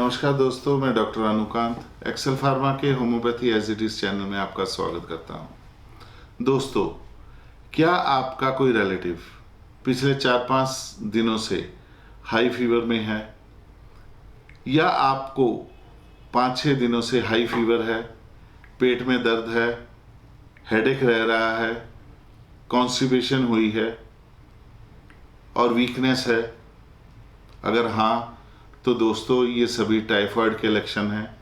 नमस्कार दोस्तों, मैं डॉक्टर अनुकांत एक्सेल फार्मा के homeopathy as it is channel में आपका स्वागत करता हूं। दोस्तों, क्या आपका कोई रिलेटिव पिछले 4-5 दिनों से हाई फीवर में है, या आपको 5-6 दिनों से हाई फीवर है, पेट में दर्द है, हेडेक रह रहा है, कॉन्स्टिपेशन हुई है और वीकनेस है? अगर हाँ, तो दोस्तों ये सभी टाइफाइड के लक्षण हैं,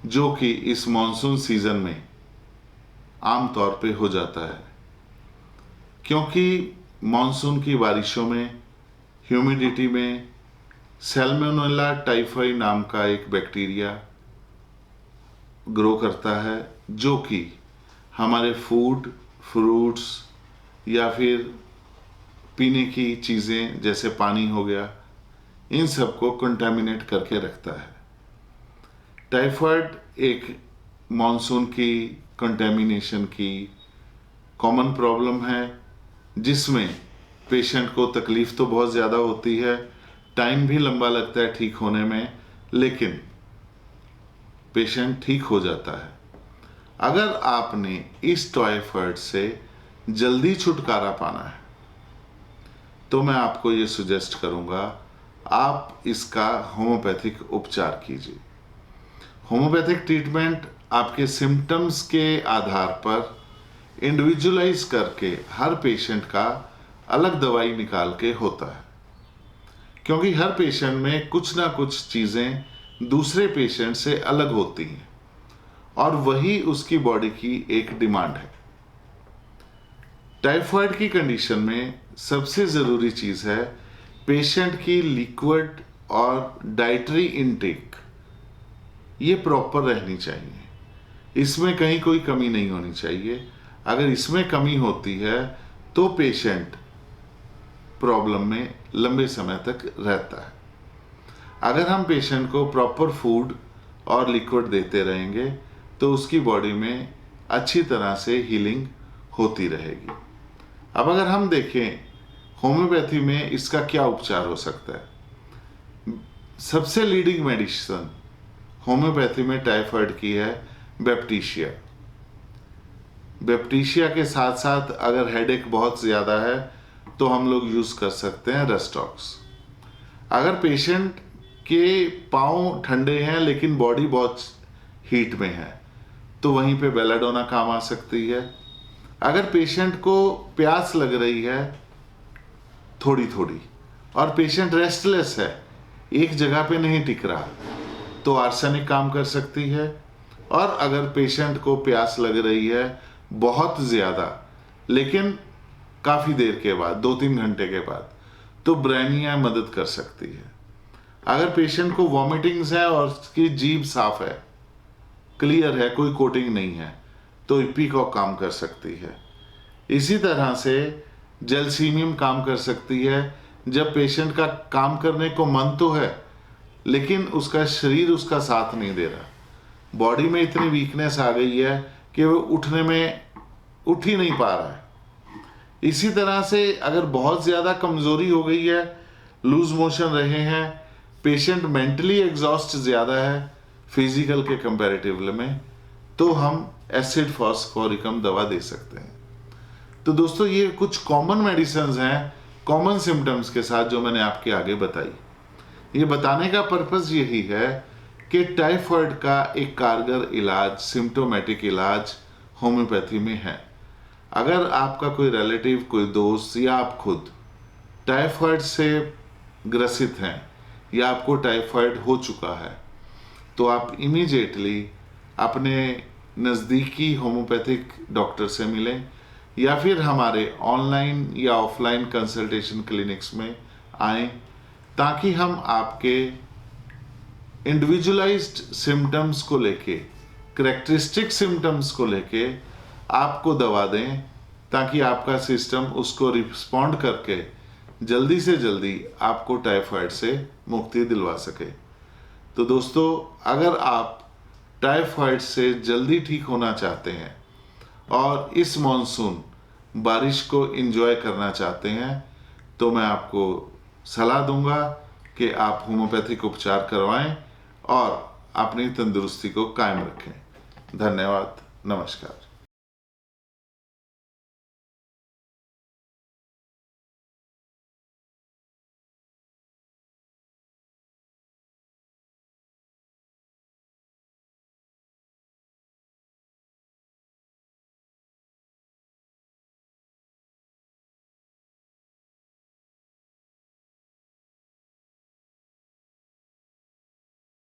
जो कि इस मॉनसून सीजन में आम तौर पे हो जाता है। क्योंकि मॉनसून की बारिशों में, ह्यूमिडिटी में सैल्मोनेला टाइफाई नाम का एक बैक्टीरिया ग्रो करता है, जो कि हमारे फूड, फ्रूट्स या फिर पीने की चीज़ें जैसे पानी हो गया, इन सबको कंटामिनेट करके रखता है। टाइफाइड एक मॉनसून की कंटामिनेशन की कॉमन प्रॉब्लम है, जिसमें पेशेंट को तकलीफ तो बहुत ज़्यादा होती है, टाइम भी लंबा लगता है ठीक होने में, लेकिन पेशेंट ठीक हो जाता है। अगर आपने इस टाइफाइड से जल्दी छुटकारा पाना है, तो मैं आपको ये सजेस्ट करूँगा, आप इसका होम्योपैथिक उपचार कीजिए। होम्योपैथिक ट्रीटमेंट आपके सिम्टम्स के आधार पर इंडिविजुअलाइज करके हर पेशेंट का अलग दवाई निकाल के होता है, क्योंकि हर पेशेंट में कुछ ना कुछ चीज़ें दूसरे पेशेंट से अलग होती हैं और वही उसकी बॉडी की एक डिमांड है। टाइफाइड की कंडीशन में सबसे ज़रूरी चीज़ है पेशेंट की लिक्विड और डाइटरी इनटेक, ये प्रॉपर रहनी चाहिए। इसमें कहीं कोई कमी नहीं होनी चाहिए। अगर इसमें कमी होती है तो पेशेंट प्रॉब्लम में लंबे समय तक रहता है। अगर हम पेशेंट को प्रॉपर फूड और लिक्विड देते रहेंगे तो उसकी बॉडी में अच्छी तरह से हीलिंग होती रहेगी। अब अगर हम देखें होम्योपैथी में इसका क्या उपचार हो सकता है, सबसे लीडिंग मेडिसिन होम्योपैथी में टाइफाइड की है बैप्टीशिया। बैप्टीशिया के साथ साथ अगर हेडेक बहुत ज़्यादा है तो हम लोग यूज़ कर सकते हैं रेस्टॉक्स। अगर पेशेंट के पाँव ठंडे हैं लेकिन बॉडी बहुत हीट में है, तो वहीं पे बेलाडोना काम आ सकती है। अगर पेशेंट को प्यास लग रही है थोड़ी थोड़ी और पेशेंट रेस्टलेस है, एक जगह पे नहीं टिक रहा, तो आर्सेनिक काम कर सकती है। और अगर पेशेंट को प्यास लग रही है बहुत ज़्यादा लेकिन काफ़ी देर के बाद, 2-3 घंटे के बाद, तो ब्रैनिया मदद कर सकती है। अगर पेशेंट को वॉमिटिंग्स है और उसकी जीभ साफ है, क्लियर है, कोई कोटिंग नहीं है, तो इपिकॉक काम कर सकती है। इसी तरह से जेलसीमियम काम कर सकती है। जब पेशेंट का काम करने को मन तो है लेकिन उसका शरीर उसका साथ नहीं दे रहा, बॉडी में इतनी वीकनेस आ गई है कि वो उठने में उठ ही नहीं पा रहा है। इसी तरह से अगर बहुत ज़्यादा कमज़ोरी हो गई है, लूज मोशन रहे हैं, पेशेंट मेंटली एग्जॉस्ट ज़्यादा है फिजिकल के कंपैरेटिव में, तो हम एसिड फॉस्फोरिकम दवा दे सकते हैं। तो दोस्तों, ये कुछ कॉमन मेडिसिन हैं कॉमन सिम्टम्स के साथ जो मैंने आपके आगे बताई। ये बताने का पर्पस यही है कि टाइफाइड का एक कारगर इलाज, सिम्टोमेटिक इलाज होम्योपैथी में है। अगर आपका कोई रिलेटिव, कोई दोस्त या आप खुद टाइफाइड से ग्रसित हैं या आपको टाइफाइड हो चुका है, तो आप इमीडिएटली अपने नज़दीकी होम्योपैथिक डॉक्टर से मिलें या फिर हमारे ऑनलाइन या ऑफलाइन कंसल्टेशन क्लिनिक्स में आएं, ताकि हम आपके इंडिविजुअलाइज्ड सिम्टम्स को लेके, करेक्टरिस्टिक सिम्टम्स को लेके आपको दवा दें, ताकि आपका सिस्टम उसको रिस्पॉन्ड करके जल्दी से जल्दी आपको टाइफाइड से मुक्ति दिलवा सके। तो दोस्तों, अगर आप टाइफाइड से जल्दी ठीक होना चाहते हैं और इस मॉनसून बारिश को एंजॉय करना चाहते हैं, तो मैं आपको सलाह दूंगा कि आप होम्योपैथिक उपचार करवाएं और अपनी तंदुरुस्ती को कायम रखें। धन्यवाद। नमस्कार।